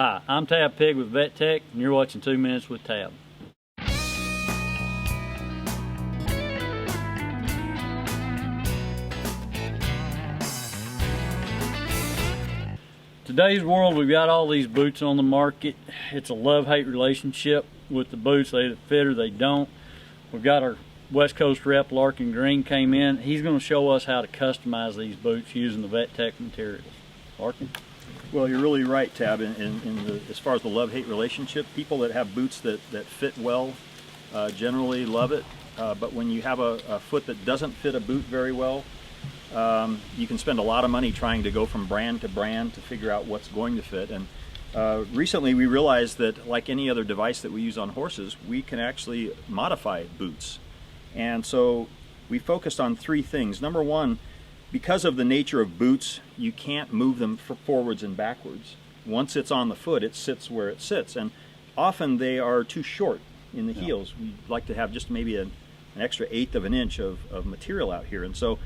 Hi, I'm Tab Pig with Vettec, and you're watching 2 Minutes with Tab. Today's world, we've got all these boots on the market. It's a love-hate relationship with the boots. They fit or they don't. We've got our West Coast rep, Larkin Green, came in. He's going to show us how to customize these boots using the Vettec materials. Larkin? Well, you're really right, Tab. As far as the love-hate relationship, people that have boots that fit well generally love it. But when you have a foot that doesn't fit a boot very well, you can spend a lot of money trying to go from brand to brand to figure out what's going to fit. And recently we realized that, like any other device that we use on horses, we can actually modify boots. And so we focused on three things. Number one, because of the nature of boots, you can't move them forwards and backwards. Once it's on the foot, it sits where it sits. And often they are too short in the heels. We like to have just maybe an extra 1/8 of an inch of material out here. And so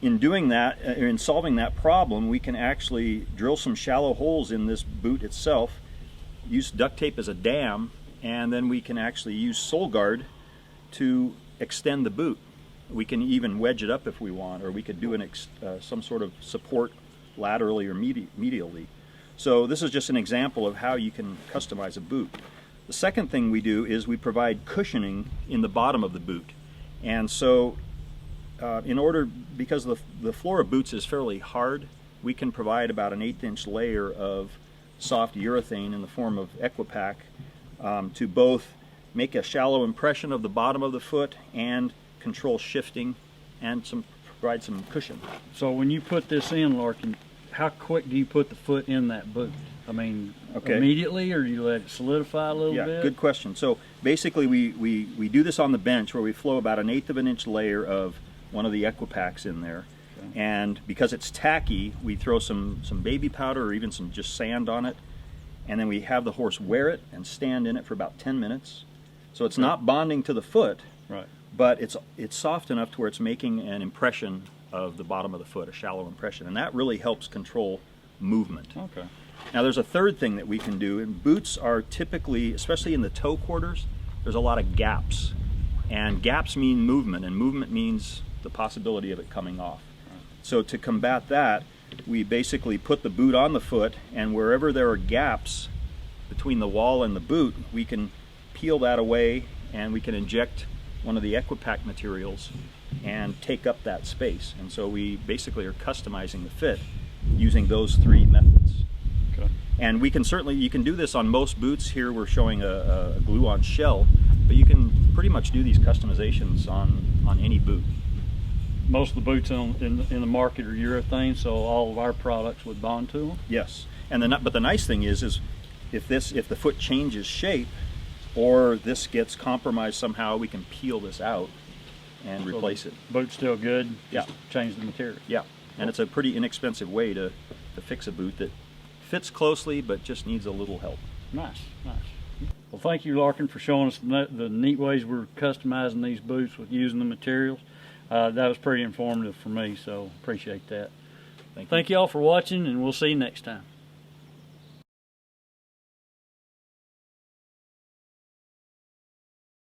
in doing that, in solving that problem, we can actually drill some shallow holes in this boot itself, use duct tape as a dam, and then we can actually use sole guard to extend the boot. We can even wedge it up if we want, or we could do some sort of support laterally or medially. So this is just an example of how you can customize a boot. The second thing we do is we provide cushioning in the bottom of the boot. And so because the floor of boots is fairly hard, we can provide about an 1/8 inch layer of soft urethane in the form of Equi-Pak to both make a shallow impression of the bottom of the foot and control shifting and provide some cushion. So when you put this in, Larkin, how quick do you put the foot in that boot? I mean, immediately, or do you let it solidify a little bit? Yeah, good question. So basically we do this on the bench where we flow about an 1/8 of an inch layer of one of the Equi-Paks in there. Okay. And because it's tacky, we throw some baby powder or even some just sand on it, and then we have the horse wear it and stand in it for about 10 minutes. So it's not bonding to the foot, right, but it's soft enough to where it's making an impression of the bottom of the foot, a shallow impression, and that really helps control movement. Okay. Now there's a third thing that we can do, and boots are typically, especially in the toe quarters, there's a lot of gaps, and gaps mean movement, and movement means the possibility of it coming off. Right. So to combat that, we basically put the boot on the foot, and wherever there are gaps between the wall and the boot, we can peel that away, and we can inject one of the Equi-Pak materials and take up that space. And so we basically are customizing the fit using those three methods. Okay. And we can you can do this on most boots. Here we're showing a glue-on shell, but you can pretty much do these customizations on any boot. Most of the boots in the market are urethane, so all of our products would bond to them? Yes. And but the nice thing is if the foot changes shape, or this gets compromised somehow, we can peel this out and replace it. Boot's still good, just change the material. Yeah, and it's a pretty inexpensive way to fix a boot that fits closely but just needs a little help. Nice, nice. Well, thank you, Larkin, for showing us the neat ways we're customizing these boots with using the materials. That was pretty informative for me, so appreciate that. Thank you all for watching, and we'll see you next time.